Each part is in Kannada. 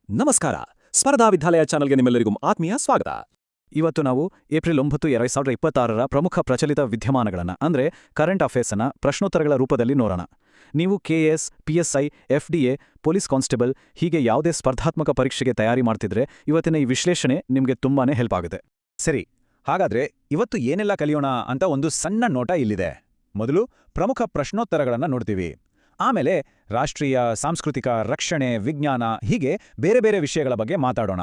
ನಮಸ್ಕಾರ. ಸ್ಪರ್ಧಾ ವಿದ್ಯಾಲಯ ಚಾನಲ್ಗೆ ನಿಮ್ಮೆಲ್ಲರಿಗೂ ಆತ್ಮೀಯ ಸ್ವಾಗತ. ಇವತ್ತು ನಾವು ಏಪ್ರಿಲ್ 9, 2026ರ ಪ್ರಮುಖ ಪ್ರಚಲಿತ ವಿದ್ಯಮಾನಗಳನ್ನು ಅಂದರೆ ಕರೆಂಟ್ ಅಫೇರ್ಸನ್ನು ಪ್ರಶ್ನೋತ್ತರಗಳ ರೂಪದಲ್ಲಿ ನೋಡೋಣ. ನೀವು KAS, PSI, FDA, police constable ಹೀಗೆ ಯಾವುದೇ ಸ್ಪರ್ಧಾತ್ಮಕ ಪರೀಕ್ಷೆಗೆ ತಯಾರಿ ಮಾಡ್ತಿದ್ರೆ ಇವತ್ತಿನ ಈ ವಿಶ್ಲೇಷಣೆ ನಿಮಗೆ ತುಂಬಾನೇ ಹೆಲ್ಪ್ ಆಗುತ್ತೆ. ಸರಿ, ಹಾಗಾದ್ರೆ ಇವತ್ತು ಏನೆಲ್ಲ ಕಲಿಯೋಣ ಅಂತ ಒಂದು ಸಣ್ಣ ನೋಟ ಇಲ್ಲಿದೆ. ಮೊದಲು ಪ್ರಮುಖ ಪ್ರಶ್ನೋತ್ತರಗಳನ್ನು ನೋಡ್ತೀವಿ. ಆಮೇಲೆ ರಾಷ್ಟ್ರೀಯ, ಸಾಂಸ್ಕೃತಿಕ, ರಕ್ಷಣೆ, ವಿಜ್ಞಾನ ಹೀಗೆ ಬೇರೆ ಬೇರೆ ವಿಷಯಗಳ ಬಗ್ಗೆ ಮಾತಾಡೋಣ.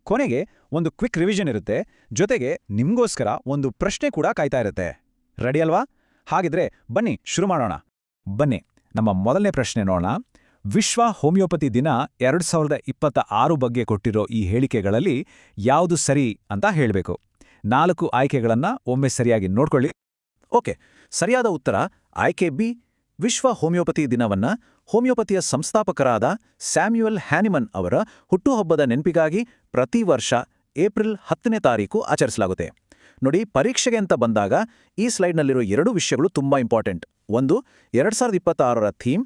ಕೊನೆಗೆ ಒಂದು ಕ್ವಿಕ್ ರಿವಿಷನ್ ಇರುತ್ತೆ, ಜೊತೆಗೆ ನಿಮ್ಗೋಸ್ಕರ ಒಂದು ಪ್ರಶ್ನೆ ಕೂಡ ಕಾಯ್ತಾ ಇರುತ್ತೆ. ರೆಡಿ ಅಲ್ವಾ? ಹಾಗಿದ್ರೆ ಬನ್ನಿ ಶುರು ಮಾಡೋಣ. ಬನ್ನಿ, ನಮ್ಮ ಮೊದಲನೇ ಪ್ರಶ್ನೆ ನೋಡೋಣ. ವಿಶ್ವ ಹೋಮಿಯೋಪತಿ ದಿನ 2026 ಬಗ್ಗೆ ಕೊಟ್ಟಿರೋ ಈ ಹೇಳಿಕೆಗಳಲ್ಲಿ ಯಾವುದು ಸರಿ ಅಂತ ಹೇಳಬೇಕು. 4 ಆಯ್ಕೆಗಳನ್ನು ಒಮ್ಮೆ ಸರಿಯಾಗಿ ನೋಡ್ಕೊಳ್ಳಿ. ಓಕೆ, ಸರಿಯಾದ ಉತ್ತರ ಆಯ್ಕೆ ಬಿ. ವಿಶ್ವ ಹೋಮಿಯೋಪತಿ ದಿನವನ್ನ ಹೋಮಿಯೋಪತಿಯ ಸಂಸ್ಥಾಪಕರಾದ ಸ್ಯಾಮ್ಯುಯಲ್ ಹ್ಯಾನಿಮನ್ ಅವರ ಹುಟ್ಟುಹಬ್ಬದ ನೆನಪಿಗಾಗಿ ಪ್ರತಿ ವರ್ಷ ಏಪ್ರಿಲ್ 10ನೇ ತಾರೀಕು ಆಚರಿಸಲಾಗುತ್ತೆ. ನೋಡಿ, ಪರೀಕ್ಷೆಗೆ ಅಂತ ಬಂದಾಗ ಈ ಸ್ಲೈಡ್ನಲ್ಲಿರೋ 2 ವಿಷಯಗಳು ತುಂಬಾ ಇಂಪಾರ್ಟೆಂಟ್. ಒಂದು, 2026ರ theme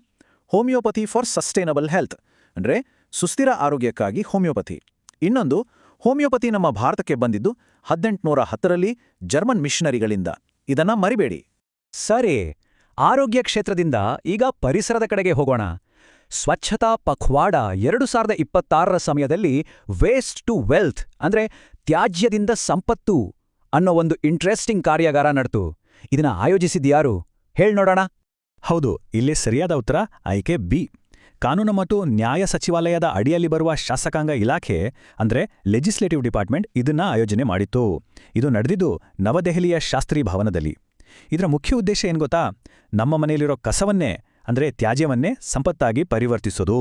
homeopathy for sustainable health, ಅಂದರೆ ಸುಸ್ಥಿರ ಆರೋಗ್ಯಕ್ಕಾಗಿ ಹೋಮಿಯೋಪತಿ. ಇನ್ನೊಂದು, ಹೋಮಿಯೋಪತಿ ನಮ್ಮ ಭಾರತಕ್ಕೆ ಬಂದಿದ್ದು 1810ರಲ್ಲಿ ಜರ್ಮನ್ ಮಿಷನರಿಗಳಿಂದ. ಇದನ್ನ ಮರಿಬೇಡಿ. ಸರಿ, ಆರೋಗ್ಯ ಕ್ಷೇತ್ರದಿಂದ ಈಗ ಪರಿಸರದ ಕಡೆಗೆ ಹೋಗೋಣ. ಸ್ವಚ್ಛತಾ ಪಖ್ವಾಡ 2026ರ ಸಮಯದಲ್ಲಿ ವೇಸ್ಟ್ ಟು ವೆಲ್ತ್ ಅಂದರೆ ತ್ಯಾಜ್ಯದಿಂದ ಸಂಪತ್ತು ಅನ್ನೋ ಒಂದು ಇಂಟ್ರೆಸ್ಟಿಂಗ್ ಕಾರ್ಯಾಗಾರ ನಡೆತು. ಇದನ್ನ ಆಯೋಜಿಸಿದ್ಯಾರು ಹೇಳ್ನೋಡೋಣ. ಹೌದು, ಇಲ್ಲಿ ಸರಿಯಾದ ಉತ್ತರ ಆಯ್ಕೆ ಬಿ. ಕಾನೂನು ಮತ್ತು ನ್ಯಾಯ ಸಚಿವಾಲಯದ ಅಡಿಯಲ್ಲಿ ಬರುವ ಶಾಸಕಾಂಗ ಇಲಾಖೆ ಅಂದರೆ ಲೆಜಿಸ್ಲೇಟಿವ್ ಡಿಪಾರ್ಟ್ಮೆಂಟ್ ಇದನ್ನ ಆಯೋಜನೆ ಮಾಡಿತ್ತು. ಇದು ನಡೆದಿದ್ದು ನವದೆಹಲಿಯ ಶಾಸ್ತ್ರಿ ಭವನದಲ್ಲಿ. ಇದರ ಮುಖ್ಯ ಉದ್ದೇಶ ಏನ್ ಗೊತ್ತಾ? ನಮ್ಮ ಮನೆಯಲ್ಲಿರೋ ಕಸವನ್ನೇ ಅಂದರೆ ತ್ಯಾಜ್ಯವನ್ನೇ ಸಂಪತ್ತಾಗಿ ಪರಿವರ್ತಿಸೋದು.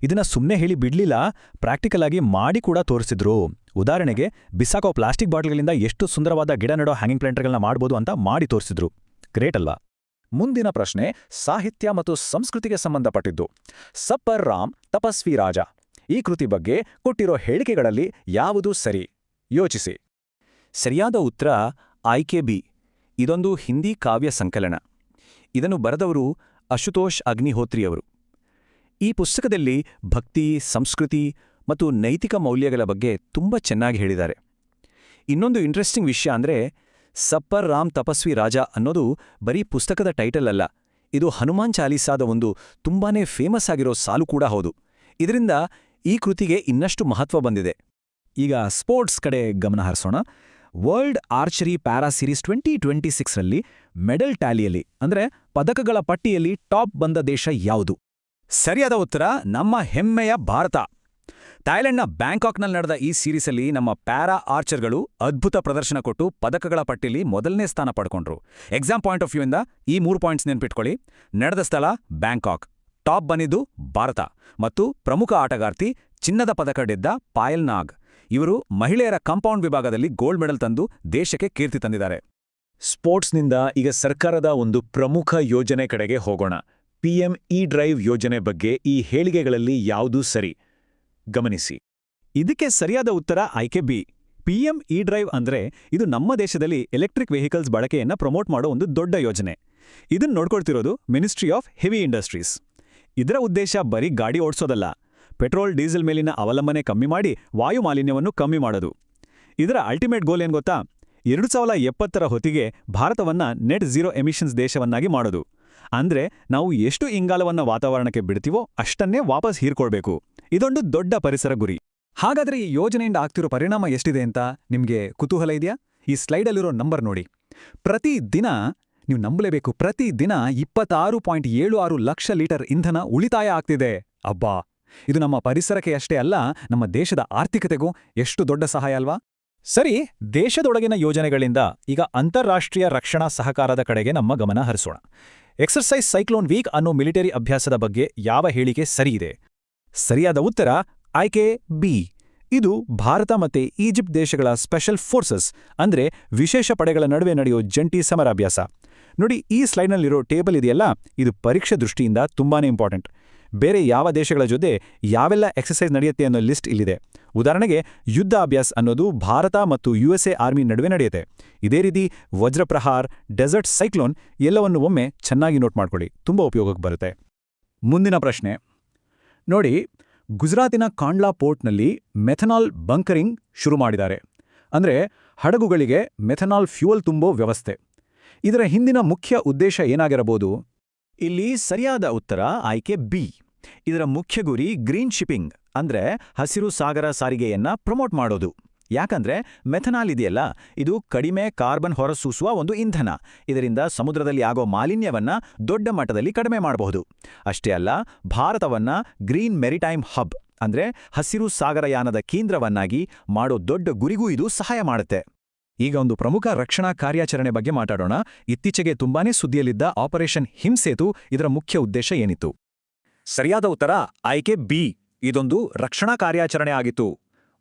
ಇದನ್ನ ಸುಮ್ಮನೆ ಹೇಳಿ ಬಿಡ್ಲಿಲ್ಲ, ಪ್ರಾಕ್ಟಿಕಲ್ ಆಗಿ ಮಾಡಿ ಕೂಡ ತೋರಿಸಿದ್ರು. ಉದಾಹರಣೆಗೆ, ಬಿಸಾಕೋ ಪ್ಲಾಸ್ಟಿಕ್ ಬಾಟಲ್ಗಳಿಂದ ಎಷ್ಟು ಸುಂದರವಾದ ಗಿಡ ನೆಡೋ ಹ್ಯಾಂಗಿಂಗ್ ಪ್ಲಾಂಟರ್ಗಳನ್ನ ಮಾಡ್ಬೋದು ಅಂತ ಮಾಡಿ ತೋರಿಸಿದ್ರು. ಗ್ರೇಟ್ ಅಲ್ವಾ? ಮುಂದಿನ ಪ್ರಶ್ನೆ ಸಾಹಿತ್ಯ ಮತ್ತು ಸಂಸ್ಕೃತಿಗೆ ಸಂಬಂಧಪಟ್ಟಿದ್ದು. ಸಪ್ಪರ್ ರಾಮ್ ತಪಸ್ವಿ ರಾಜ ಈ ಕೃತಿ ಬಗ್ಗೆ ಕೊಟ್ಟಿರೋ ಹೇಳಿಕೆಗಳಲ್ಲಿ ಯಾವುದು ಸರಿ? ಯೋಚಿಸಿ. ಸರಿಯಾದ ಉತ್ತರ ಆಯ್ಕೆ ಬಿ. ಇದೊಂದು ಹಿಂದಿ ಕಾವ್ಯ ಸಂಕಲನ. ಇದನ್ನು ಬರೆದವರು ಅಶುತೋಷ್ ಅಗ್ನಿಹೋತ್ರಿಯವರು. ಈ ಪುಸ್ತಕದಲ್ಲಿ ಭಕ್ತಿ, ಸಂಸ್ಕೃತಿ ಮತ್ತು ನೈತಿಕ ಮೌಲ್ಯಗಳ ಬಗ್ಗೆ ತುಂಬ ಚೆನ್ನಾಗಿ ಹೇಳಿದ್ದಾರೆ. ಇನ್ನೊಂದು ಇಂಟ್ರೆಸ್ಟಿಂಗ್ ವಿಷಯ ಅಂದರೆ, ಸಪ್ಪರ್ ರಾಮ್ ತಪಸ್ವಿ ರಾಜ ಅನ್ನೋದು ಬರೀ ಪುಸ್ತಕದ ಟೈಟಲ್ ಅಲ್ಲ, ಇದು ಹನುಮಾನ್ ಚಾಲೀಸಾದ ಒಂದು ತುಂಬಾನೇ ಫೇಮಸ್ ಆಗಿರೋ ಸಾಲು ಕೂಡ ಹೌದು. ಇದರಿಂದ ಈ ಕೃತಿಗೆ ಇನ್ನಷ್ಟು ಮಹತ್ವ ಬಂದಿದೆ. ಈಗ ಸ್ಪೋರ್ಟ್ಸ್ ಕಡೆ ಗಮನ ಹರಿಸೋಣ. ವರ್ಲ್ಡ್ ಆರ್ಚರಿ ಪ್ಯಾರಾ ಸೀರೀಸ್ 2026ರಲ್ಲಿ ಮೆಡಲ್ ಟ್ಯಾಲಿಯಲ್ಲಿ ಅಂದರೆ ಪದಕಗಳ ಪಟ್ಟಿಯಲ್ಲಿ ಟಾಪ್ ಬಂದ ದೇಶ ಯಾವುದು? ಸರಿಯಾದ ಉತ್ತರ ನಮ್ಮ ಹೆಮ್ಮೆಯ ಭಾರತ. ಥಾಯ್ಲೆಂಡ್ನ ಬ್ಯಾಂಕಾಕ್ನಲ್ಲಿ ನಡೆದ ಈ ಸೀರೀಸಲ್ಲಿ ನಮ್ಮ ಪ್ಯಾರಾ ಆರ್ಚರ್ಗಳು ಅದ್ಭುತ ಪ್ರದರ್ಶನ ಕೊಟ್ಟು ಪದಕಗಳ ಪಟ್ಟಿಯಲ್ಲಿ ಮೊದಲನೇ ಸ್ಥಾನ ಪಡ್ಕೊಂಡ್ರು. ಎಕ್ಸಾಮ್ ಪಾಯಿಂಟ್ ಆಫ್ ವ್ಯೂ ಇಂದ ಈ 3 ಪಾಯಿಂಟ್ಸ್ ನೆನ್ಪಿಟ್ಕೊಳ್ಳಿ. ನಡೆದ ಸ್ಥಳ ಬ್ಯಾಂಕಾಕ್, ಟಾಪ್ ಬಂದಿದ್ದು ಭಾರತ ಮತ್ತು ಪ್ರಮುಖ ಆಟಗಾರ್ತಿ ಚಿನ್ನದ ಪದಕ ಗೆದ್ದ ಪಾಯಲ್ ನಾಗ್. ಇವರು ಮಹಿಳೆಯರ ಕಾಂಪೌಂಡ್ ವಿಭಾಗದಲ್ಲಿ ಗೋಲ್ಡ್ ಮೆಡಲ್ ತಂದು ದೇಶಕ್ಕೆ ಕೀರ್ತಿ ತಂದಿದ್ದಾರೆ. ಸ್ಪೋರ್ಟ್ಸ್ನಿಂದ ಈಗ ಸರ್ಕಾರದ ಒಂದು ಪ್ರಮುಖ ಯೋಜನೆ ಕಡೆಗೆ ಹೋಗೋಣ. PM E-ಡ್ರೈವ್ ಯೋಜನೆ ಬಗ್ಗೆ ಈ ಹೇಳಿಕೆಗಳಲ್ಲಿ ಯಾವುದು ಸರಿ? ಗಮನಿಸಿ. ಇದಕ್ಕೆ ಸರಿಯಾದ ಉತ್ತರ ಆಯ್ಕೆ ಬಿ. PM E-ಡ್ರೈವ್ ಅಂದ್ರೆ ಇದು ನಮ್ಮ ದೇಶದಲ್ಲಿ ಎಲೆಕ್ಟ್ರಿಕ್ ವೆಹಿಕಲ್ಸ್ ಬಳಕೆಯನ್ನ ಪ್ರಮೋಟ್ ಮಾಡೋ ಒಂದು ದೊಡ್ಡ ಯೋಜನೆ. ಇದನ್ನ ನೋಡ್ಕೊಳ್ತಿರೋದು ಮಿನಿಸ್ಟ್ರಿ ಆಫ್ ಹೆವಿ ಇಂಡಸ್ಟ್ರೀಸ್. ಇದರ ಉದ್ದೇಶ ಬರೀ ಗಾಡಿ ಓಡಿಸೋದಲ್ಲ, ಪೆಟ್ರೋಲ್ ಡೀಸೆಲ್ ಮೇಲಿನ ಅವಲಂಬನೆ ಕಮ್ಮಿ ಮಾಡಿ ವಾಯು ಮಾಲಿನ್ಯವನ್ನು ಕಮ್ಮಿ ಮಾಡೋದು. ಇದರ ಅಲ್ಟಿಮೇಟ್ ಗೋಲ್ ಏನ್ ಗೊತ್ತಾ? 2070ರ ಹೊತ್ತಿಗೆ ಭಾರತವನ್ನ ನೆಟ್ ಝೀರೋ ಎಮಿಷನ್ಸ್ ದೇಶವನ್ನಾಗಿ ಮಾಡೋದು. ಅಂದ್ರೆ ನಾವು ಎಷ್ಟು ಇಂಗಾಲವನ್ನ ವಾತಾವರಣಕ್ಕೆ ಬಿಡ್ತೀವೋ ಅಷ್ಟನ್ನೇ ವಾಪಸ್ ಹೀರ್ಕೊಳ್ಬೇಕು. ಇದೊಂದು ದೊಡ್ಡ ಪರಿಸರ ಗುರಿ. ಹಾಗಾದ್ರೆ ಈ ಯೋಜನೆಯಿಂದ ಆಗ್ತಿರೋ ಪರಿಣಾಮ ಎಷ್ಟಿದೆ ಅಂತ ನಿಮ್ಗೆ ಕುತೂಹಲ ಇದೆಯಾ? ಈ ಸ್ಲೈಡಲ್ಲಿರೋ ನಂಬರ್ ನೋಡಿ. ಪ್ರತಿ ದಿನ, ನೀವು ನಂಬಲೇಬೇಕು, ಪ್ರತಿ ದಿನ 26.76 ಲಕ್ಷ ಲೀಟರ್ ಇಂಧನ ಉಳಿತಾಯ ಆಗ್ತಿದೆ. ಅಬ್ಬಾ, ಇದು ನಮ್ಮ ಪರಿಸರಕ್ಕೆ ಅಷ್ಟೇ ಅಲ್ಲ, ನಮ್ಮ ದೇಶದ ಆರ್ಥಿಕತೆಗೂ ಎಷ್ಟು ದೊಡ್ಡ ಸಹಾಯ ಅಲ್ವಾ? ಸರಿ, ದೇಶದೊಳಗಿನ ಯೋಜನೆಗಳಿಂದ ಈಗ ಅಂತಾರಾಷ್ಟ್ರೀಯ ರಕ್ಷಣಾ ಸಹಕಾರದ ಕಡೆಗೆ ನಮ್ಮ ಗಮನ ಹರಿಸೋಣ. ಎಕ್ಸರ್ಸೈಸ್ ಸೈಕ್ಲೋನ್ ವೀಕ್ ಅನ್ನೋ ಮಿಲಿಟರಿ ಅಭ್ಯಾಸದ ಬಗ್ಗೆ ಯಾವ ಹೇಳಿಕೆ ಸರಿಯಿದೆ? ಸರಿಯಾದ ಉತ್ತರ ಆಯ್ಕೆ ಬಿ. ಇದು ಭಾರತ ಮತ್ತೆ ಈಜಿಪ್ಟ್ ದೇಶಗಳ ಸ್ಪೆಷಲ್ ಫೋರ್ಸಸ್ ಅಂದ್ರೆ ವಿಶೇಷ ಪಡೆಗಳ ನಡುವೆ ನಡೆಯೋ ಜಂಟಿ ಸಮರಾಭ್ಯಾಸ. ನೋಡಿ, ಈ ಸ್ಲೈಡ್ನಲ್ಲಿರೋ ಟೇಬಲ್ ಇದೆಯಲ್ಲ, ಇದು ಪರೀಕ್ಷೆ ದೃಷ್ಟಿಯಿಂದ ತುಂಬಾನೇ ಇಂಪಾರ್ಟೆಂಟ್. ಬೇರೆ ಯಾವ ದೇಶಗಳ ಜೊತೆ ಯಾವೆಲ್ಲ ಎಕ್ಸರ್ಸೈಸ್ ನಡೆಯುತ್ತೆ ಅನ್ನೋ ಲಿಸ್ಟ್ ಇಲ್ಲಿದೆ. ಉದಾಹರಣೆಗೆ, ಯುದ್ಧ ಅಭ್ಯಾಸ ಅನ್ನೋದು ಭಾರತ ಮತ್ತು USA ಆರ್ಮಿ ನಡುವೆ ನಡೆಯುತ್ತೆ. ಇದೇ ರೀತಿ ವಜ್ರಪ್ರಹಾರ್, ಡೆಸರ್ಟ್ ಸೈಕ್ಲೋನ್ ಎಲ್ಲವನ್ನು ಒಮ್ಮೆ ಚೆನ್ನಾಗಿ ನೋಟ್ ಮಾಡ್ಕೊಳ್ಳಿ, ತುಂಬ ಉಪಯೋಗಕ್ಕೆ ಬರುತ್ತೆ. ಮುಂದಿನ ಪ್ರಶ್ನೆ ನೋಡಿ, ಗುಜರಾತಿನ ಕಾಂಡ್ಲಾ ಪೋರ್ಟ್ನಲ್ಲಿ ಮೆಥನಾಲ್ ಬಂಕರಿಂಗ್ ಶುರು ಮಾಡಿದ್ದಾರೆ. ಅಂದ್ರೆ ಹಡಗುಗಳಿಗೆ ಮೆಥನಾಲ್ ಫ್ಯೂಯಲ್ ತುಂಬೋ ವ್ಯವಸ್ಥೆ. ಇದರ ಹಿಂದಿನ ಮುಖ್ಯ ಉದ್ದೇಶ ಏನಾಗಿರಬಹುದು? ಇಲ್ಲಿ ಸರಿಯಾದ ಉತ್ತರ ಆಯ್ಕೆ ಬಿ. ಇದರ ಮುಖ್ಯ ಗುರಿ ಗ್ರೀನ್ ಶಿಪ್ಪಿಂಗ್ ಅಂದ್ರೆ ಹಸಿರು ಸಾಗರ ಸಾರಿಗೆಯನ್ನ ಪ್ರಮೋಟ್ ಮಾಡೋದು. ಯಾಕಂದ್ರೆ ಮೆಥನಾಲ್ ಇದೆಯಲ್ಲ, ಇದು ಕಡಿಮೆ ಕಾರ್ಬನ್ ಹೊರಸೂಸುವ ಒಂದು ಇಂಧನ. ಇದರಿಂದ ಸಮುದ್ರದಲ್ಲಿ ಆಗೋ ಮಾಲಿನ್ಯವನ್ನ ದೊಡ್ಡ ಮಟ್ಟದಲ್ಲಿ ಕಡಿಮೆ ಮಾಡಬಹುದು. ಅಷ್ಟೇ ಅಲ್ಲ, ಭಾರತವನ್ನ ಗ್ರೀನ್ ಮೆರಿಟೈಮ್ ಹಬ್ ಅಂದ್ರೆ ಹಸಿರು ಸಾಗರಯಾನದ ಕೇಂದ್ರವನ್ನಾಗಿ ಮಾಡೋ ದೊಡ್ಡ ಗುರಿಗೂ ಇದು ಸಹಾಯ ಮಾಡುತ್ತೆ. ಈಗ ಒಂದು ಪ್ರಮುಖ ರಕ್ಷಣಾ ಕಾರ್ಯಾಚರಣೆ ಬಗ್ಗೆ ಮಾತಾಡೋಣ. ಇತ್ತೀಚೆಗೆ ತುಂಬಾನೇ ಸುದ್ದಿಯಲ್ಲಿದ್ದ ಆಪರೇಷನ್ ಹಿಮ್ಸೇತು, ಇದರ ಮುಖ್ಯ ಉದ್ದೇಶ ಏನಿತ್ತು? ಸರಿಯಾದ ಉತ್ತರ ಆಯ್ಕೆ ಬಿ. ಇದೊಂದು ರಕ್ಷಣಾ ಕಾರ್ಯಾಚರಣೆ ಆಗಿತ್ತು.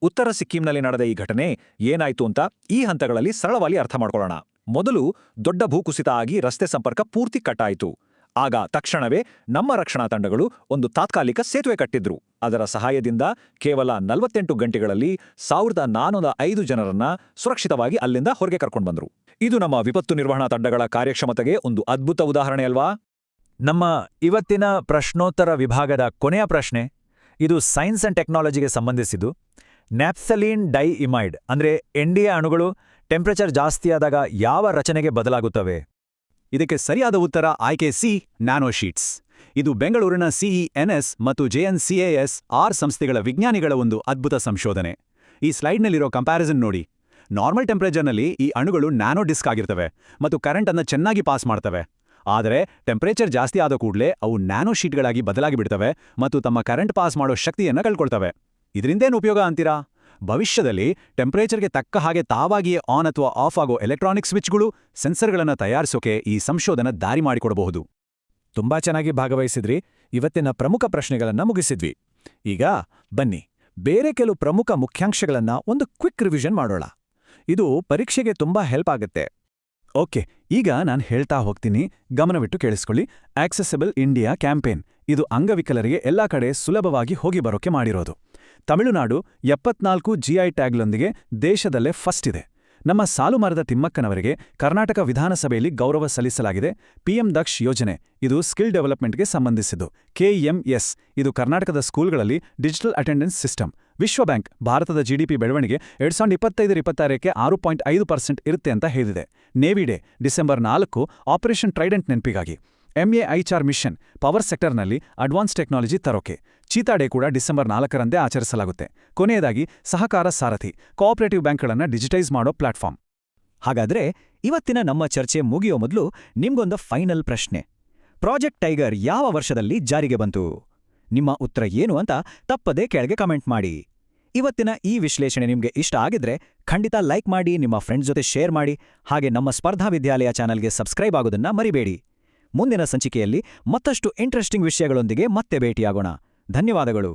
ಉತ್ತರ ಸಿಕ್ಕಿಂನಲ್ಲಿ ನಡೆದ ಈ ಘಟನೆ ಏನಾಯ್ತು ಅಂತ ಈ ಹಂತಗಳಲ್ಲಿ ಸರಳವಾಗಿ ಅರ್ಥ ಮಾಡ್ಕೊಳ್ಳೋಣ. ಮೊದಲು ದೊಡ್ಡ ಭೂಕುಸಿತ ಆಗಿ ರಸ್ತೆ ಸಂಪರ್ಕ ಪೂರ್ತಿ ಕಟ್ಟಾಯಿತು. ಆಗ ತಕ್ಷಣವೇ ನಮ್ಮ ರಕ್ಷಣಾ ತಂಡಗಳು ಒಂದು ತಾತ್ಕಾಲಿಕ ಸೇತುವೆ ಕಟ್ಟಿದ್ರು. ಅದರ ಸಹಾಯದಿಂದ ಕೇವಲ 48 ಗಂಟೆಗಳಲ್ಲಿ 1405 ಜನರನ್ನ ಸುರಕ್ಷಿತವಾಗಿ ಅಲ್ಲಿಂದ ಹೊರಗೆ ಕರ್ಕೊಂಡು ಬಂದ್ರು. ಇದು ನಮ್ಮ ವಿಪತ್ತು ನಿರ್ವಹಣಾ ತಂಡಗಳ ಕಾರ್ಯಕ್ಷಮತೆಗೆ ಒಂದು ಅದ್ಭುತ ಉದಾಹರಣೆ ಅಲ್ವಾ? ನಮ್ಮ ಇವತ್ತಿನ ಪ್ರಶ್ನೋತ್ತರ ವಿಭಾಗದ ಕೊನೆಯ ಪ್ರಶ್ನೆ, ಇದು ಸೈನ್ಸ್ ಅಂಡ್ ಟೆಕ್ನಾಲಜಿಗೆ ಸಂಬಂಧಿಸಿದ್ದು. ನ್ಯಾಪ್ಥಲೀನ್ ಡೈಇಮೈಡ್ ಅಂದ್ರೆ ಎನ್ಡಿಎ ಅಣುಗಳು ಟೆಂಪರೇಚರ್ ಜಾಸ್ತಿಯಾದಾಗ ಯಾವ ರಚನೆಗೆ ಬದಲಾಗುತ್ತವೆ? ಇದಕ್ಕೆ ಸರಿಯಾದ ಉತ್ತರ ಆಯ್ಕೆ ಸಿ, ನ್ಯಾನೋಶೀಟ್ಸ್. ಇದು ಬೆಂಗಳೂರಿನ ಸಿಇಎನ್ಎಸ್ ಮತ್ತು JNCAS ಸಂಸ್ಥೆಗಳ ವಿಜ್ಞಾನಿಗಳ ಒಂದು ಅದ್ಭುತ ಸಂಶೋಧನೆ. ಈ ಸ್ಲೈಡ್ನಲ್ಲಿರೋ ಕಂಪ್ಯಾರಿಸನ್ ನೋಡಿ. ನಾರ್ಮಲ್ ಟೆಂಪರೇಚರ್ನಲ್ಲಿ ಈ ಅಣುಗಳು ನ್ಯಾನೋ ಡಿಸ್ಕ್ ಆಗಿರ್ತವೆ ಮತ್ತು ಕರೆಂಟ್ ಅನ್ನು ಚೆನ್ನಾಗಿ ಪಾಸ್ ಮಾಡ್ತವೆ. ಆದರೆ ಟೆಂಪರೇಚರ್ ಜಾಸ್ತಿ ಆದ ಕೂಡಲೇ ಅವು ನ್ಯಾನೋ ಶೀಟ್ಗಳಾಗಿ ಬದಲಾಗಿ ಬಿಡ್ತವೆ ಮತ್ತು ತಮ್ಮ ಕರೆಂಟ್ ಪಾಸ್ ಮಾಡೋ ಶಕ್ತಿಯನ್ನು ಕಳ್ಕೊಳ್ತವೆ. ಇದರಿಂದೇನು ಉಪಯೋಗ ಅಂತೀರಾ? ಭವಿಷ್ಯದಲ್ಲಿ ಟೆಂಪರೇಚರ್ಗೆ ತಕ್ಕ ಹಾಗೆ ತಾವಾಗಿಯೇ ಆನ್ ಅಥವಾ ಆಫ್ ಆಗೋ ಎಲೆಕ್ಟ್ರಾನಿಕ್ ಸ್ವಿಚ್ಗಳು, ಸೆನ್ಸರ್ಗಳನ್ನು ತಯಾರಿಸೋಕೆ ಈ ಸಂಶೋಧನೆ ದಾರಿ ಮಾಡಿಕೊಡಬಹುದು. ತುಂಬಾ ಚೆನ್ನಾಗಿ ಭಾಗವಹಿಸಿದ್ರಿ. ಇವತ್ತಿನ ಪ್ರಮುಖ ಪ್ರಶ್ನೆಗಳನ್ನ ಮುಗಿಸಿದ್ವಿ. ಈಗ ಬನ್ನಿ, ಬೇರೆ ಕೆಲವು ಪ್ರಮುಖ ಮುಖ್ಯಾಂಶಗಳನ್ನ ಒಂದು ಕ್ವಿಕ್ ರಿವಿಷನ್ ಮಾಡೋಣ. ಇದು ಪರೀಕ್ಷೆಗೆ ತುಂಬಾ ಹೆಲ್ಪ್ ಆಗುತ್ತೆ. ಓಕೆ, ಈಗ ನಾನು ಹೇಳ್ತಾ ಹೋಗ್ತೀನಿ, ಗಮನವಿಟ್ಟು ಕೇಳಿಸ್ಕೊಳ್ಳಿ. ಆಕ್ಸೆಸಿಬಲ್ ಇಂಡಿಯಾ ಕ್ಯಾಂಪೇನ್, ಇದು ಅಂಗವಿಕಲರಿಗೆ ಎಲ್ಲಾ ಕಡೆ ಸುಲಭವಾಗಿ ಹೋಗಿ ಬರೋಕೆ ಮಾಡಿರೋದು. ತಮಿಳುನಾಡು 74 GI ಟ್ಯಾಗ್ಲೊಂದಿಗೆ ದೇಶದಲ್ಲೇ ಫಸ್ಟ್ ಇದೆ. ನಮ್ಮ ಸಾಲುಮರದ ತಿಮ್ಮಕ್ಕನವರಿಗೆ ಕರ್ನಾಟಕ ವಿಧಾನಸಭೆಯಲ್ಲಿ ಗೌರವ ಸಲ್ಲಿಸಲಾಗಿದೆ. PM ದಕ್ಷ್ ಯೋಜನೆ, ಇದು ಸ್ಕಿಲ್ ಡೆವಲಪ್ಮೆಂಟ್ಗೆ ಸಂಬಂಧಿಸಿದ್ದು. KMS, ಇದು ಕರ್ನಾಟಕದ ಸ್ಕೂಲ್ಗಳಲ್ಲಿ ಡಿಜಿಟಲ್ ಅಟೆಂಡೆನ್ಸ್ ಸಿಸ್ಟಮ್. ವಿಶ್ವ ಬ್ಯಾಂಕ್, ಭಾರತದ GDP ಬೆಳವಣಿಗೆ 2025-26ಕ್ಕೆ 6.5% ಇರುತ್ತೆ ಅಂತ ಹೇಳಿದೆ. Navy day December 4, operation trident ನೆನಪಿಗಾಗಿ. MAICHR ಮಿಷನ್, ಪವರ್ ಸೆಕ್ಟರ್ನಲ್ಲಿ ಅಡ್ವಾನ್ಸ್ ಟೆಕ್ನಾಲಜಿ ತರೋಕೆ. ಚೀತಾ ಡೇ ಕೂಡ ಡಿಸೆಂಬರ್ 4ರಂದೇ ಆಚರಿಸಲಾಗುತ್ತೆ. ಕೊನೆಯದಾಗಿ ಸಹಕಾರ ಸಾರಥಿ, ಕೋಆಪರೇಟಿವ್ ಬ್ಯಾಂಕ್ಗಳನ್ನು ಡಿಜಿಟೈಸ್ ಮಾಡೋ ಪ್ಲಾಟ್ಫಾರ್ಮ್. ಹಾಗಾದ್ರೆ ಇವತ್ತಿನ ನಮ್ಮ ಚರ್ಚೆ ಮುಗಿಯೋ ಮೊದಲು ನಿಮ್ಗೊಂದು ಫೈನಲ್ ಪ್ರಶ್ನೆ. ಪ್ರಾಜೆಕ್ಟ್ ಟೈಗರ್ ಯಾವ ವರ್ಷದಲ್ಲಿ ಜಾರಿಗೆ ಬಂತು? ನಿಮ್ಮ ಉತ್ತರ ಏನು ಅಂತ ತಪ್ಪದೇ ಕೆಳಗೆ ಕಮೆಂಟ್ ಮಾಡಿ. ಇವತ್ತಿನ ಈ ವಿಶ್ಲೇಷಣೆ ನಿಮಗೆ ಇಷ್ಟ ಆಗಿದ್ರೆ ಖಂಡಿತ ಲೈಕ್ ಮಾಡಿ, ನಿಮ್ಮ ಫ್ರೆಂಡ್ಸ್ ಜೊತೆ ಶೇರ್ ಮಾಡಿ, ಹಾಗೆ ನಮ್ಮ ಸ್ಪರ್ಧಾ ವಿದ್ಯಾಲಯ ಚಾನಲ್ಗೆ ಸಬ್ಸ್ಕ್ರೈಬ್ ಆಗೋದನ್ನ ಮರಿಬೇಡಿ. ಮುಂದಿನ ಸಂಚಿಕೆಯಲ್ಲಿ ಮತ್ತಷ್ಟು ಇಂಟ್ರೆಸ್ಟಿಂಗ್ ವಿಷಯಗಳೊಂದಿಗೆ ಮತ್ತೆ ಭೇಟಿಯಾಗೋಣ. ಧನ್ಯವಾದಗಳು.